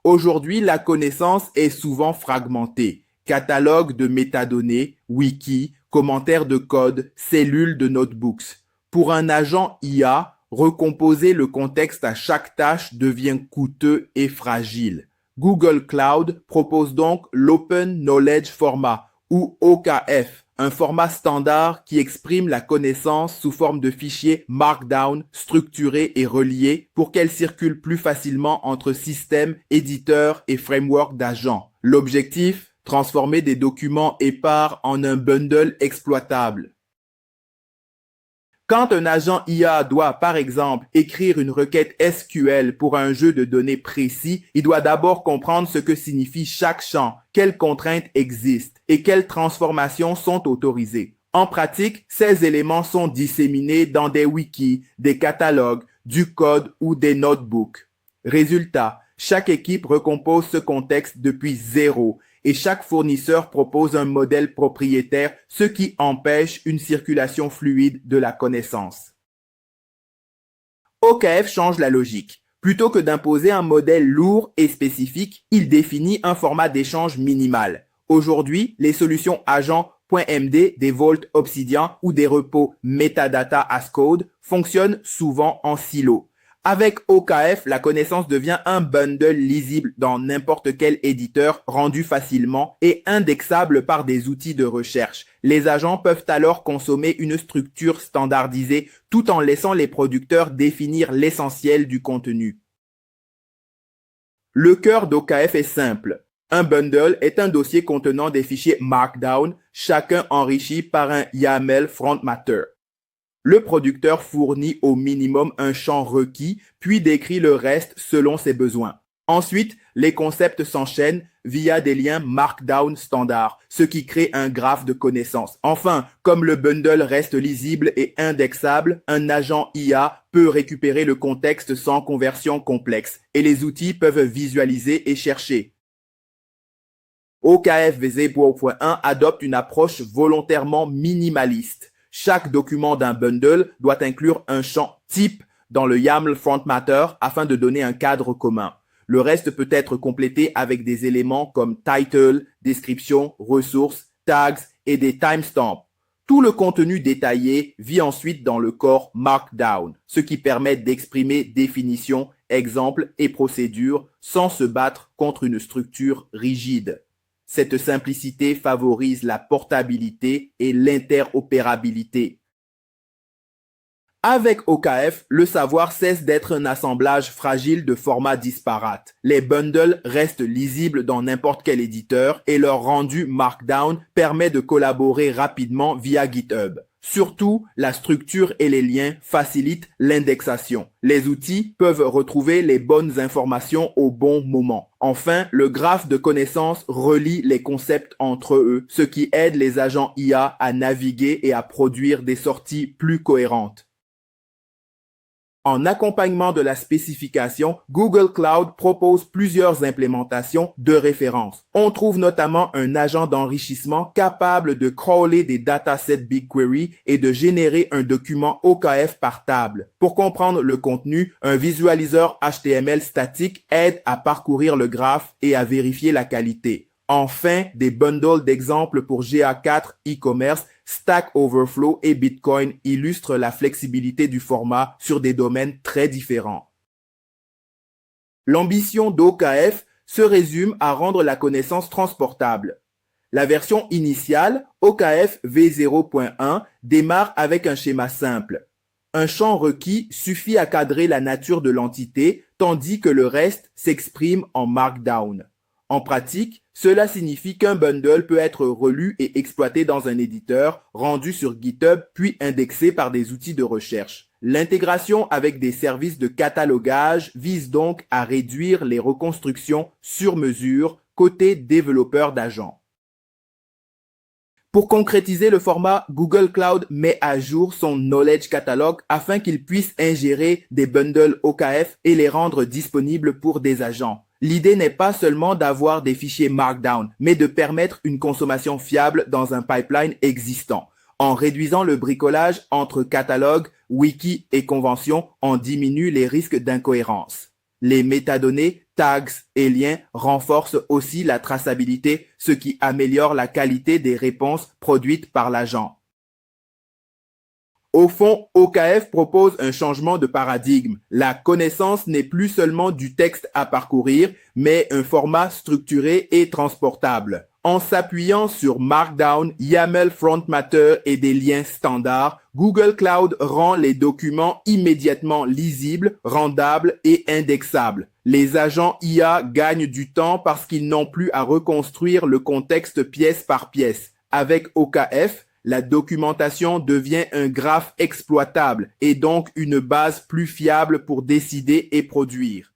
Aujourd'hui, la connaissance est souvent fragmentée. Catalogue de métadonnées, wiki, commentaires de code, cellules de notebooks. Pour un agent IA, recomposer le contexte à chaque tâche devient coûteux et fragile. Google Cloud propose donc l'Open Knowledge Format ou OKF, un format standard qui exprime la connaissance sous forme de fichiers Markdown structurés et reliés pour qu'elle circule plus facilement entre systèmes, éditeurs et frameworks d'agents. L'objectif, transformer des documents épars en un bundle exploitable. Quand un agent IA doit, par exemple, écrire une requête SQL pour un jeu de données précis, il doit d'abord comprendre ce que signifie chaque champ, quelles contraintes existent et quelles transformations sont autorisées. En pratique, ces éléments sont disséminés dans des wikis, des catalogues, du code ou des notebooks. Résultat, chaque équipe recompose ce contexte depuis zéro et chaque fournisseur propose un modèle propriétaire, ce qui empêche une circulation fluide de la connaissance. OKF change la logique. Plutôt que d'imposer un modèle lourd et spécifique, il définit un format d'échange minimal. Aujourd'hui, les solutions agents.md des Vault Obsidian ou des repos Metadata as Code fonctionnent souvent en silo. Avec OKF, la connaissance devient un bundle lisible dans n'importe quel éditeur, rendu facilement et indexable par des outils de recherche. Les agents peuvent alors consommer une structure standardisée tout en laissant les producteurs définir l'essentiel du contenu. Le cœur d'OKF est simple. Un bundle est un dossier contenant des fichiers Markdown, chacun enrichi par un YAML front matter. Le producteur fournit au minimum un champ requis, puis décrit le reste selon ses besoins. Ensuite, les concepts s'enchaînent via des liens Markdown standards, ce qui crée un graphe de connaissances. Enfin, comme le bundle reste lisible et indexable, un agent IA peut récupérer le contexte sans conversion complexe et les outils peuvent visualiser et chercher. OKF V0.1 adopte une approche volontairement minimaliste. Chaque document d'un bundle doit inclure un champ type dans le YAML front matter afin de donner un cadre commun. Le reste peut être complété avec des éléments comme title, description, ressources, tags et des timestamps. Tout le contenu détaillé vit ensuite dans le corps Markdown, ce qui permet d'exprimer définitions, exemples et procédures sans se battre contre une structure rigide. Cette simplicité favorise la portabilité et l'interopérabilité. Avec OKF, le savoir cesse d'être un assemblage fragile de formats disparates. Les bundles restent lisibles dans n'importe quel éditeur et leur rendu Markdown permet de collaborer rapidement via GitHub. Surtout, la structure et les liens facilitent l'indexation. Les outils peuvent retrouver les bonnes informations au bon moment. Enfin, le graphe de connaissances relie les concepts entre eux, ce qui aide les agents IA à naviguer et à produire des sorties plus cohérentes. En accompagnement de la spécification, Google Cloud propose plusieurs implémentations de référence. On trouve notamment un agent d'enrichissement capable de crawler des datasets BigQuery et de générer un document OKF par table. Pour comprendre le contenu, un visualiseur HTML statique aide à parcourir le graphe et à vérifier la qualité. Enfin, des bundles d'exemples pour GA4, e-commerce, Stack Overflow et Bitcoin illustrent la flexibilité du format sur des domaines très différents. L'ambition d'OKF se résume à rendre la connaissance transportable. La version initiale, OKF V0.1, démarre avec un schéma simple. Un champ requis suffit à cadrer la nature de l'entité, tandis que le reste s'exprime en Markdown. En pratique, cela signifie qu'un bundle peut être relu et exploité dans un éditeur, rendu sur GitHub puis indexé par des outils de recherche. L'intégration avec des services de catalogage vise donc à réduire les reconstructions sur mesure côté développeurs d'agents. Pour concrétiser le format, Google Cloud met à jour son Knowledge Catalog afin qu'il puisse ingérer des bundles OKF et les rendre disponibles pour des agents. L'idée n'est pas seulement d'avoir des fichiers Markdown, mais de permettre une consommation fiable dans un pipeline existant. En réduisant le bricolage entre catalogue, wiki et convention, on diminue les risques d'incohérence. Les métadonnées, tags et liens renforcent aussi la traçabilité, ce qui améliore la qualité des réponses produites par l'agent. Au fond, OKF propose un changement de paradigme. La connaissance n'est plus seulement du texte à parcourir, mais un format structuré et transportable. En s'appuyant sur Markdown, YAML Front Matter et des liens standards, Google Cloud rend les documents immédiatement lisibles, rendables et indexables. Les agents IA gagnent du temps parce qu'ils n'ont plus à reconstruire le contexte pièce par pièce. Avec OKF, la documentation devient un graphe exploitable et donc une base plus fiable pour décider et produire.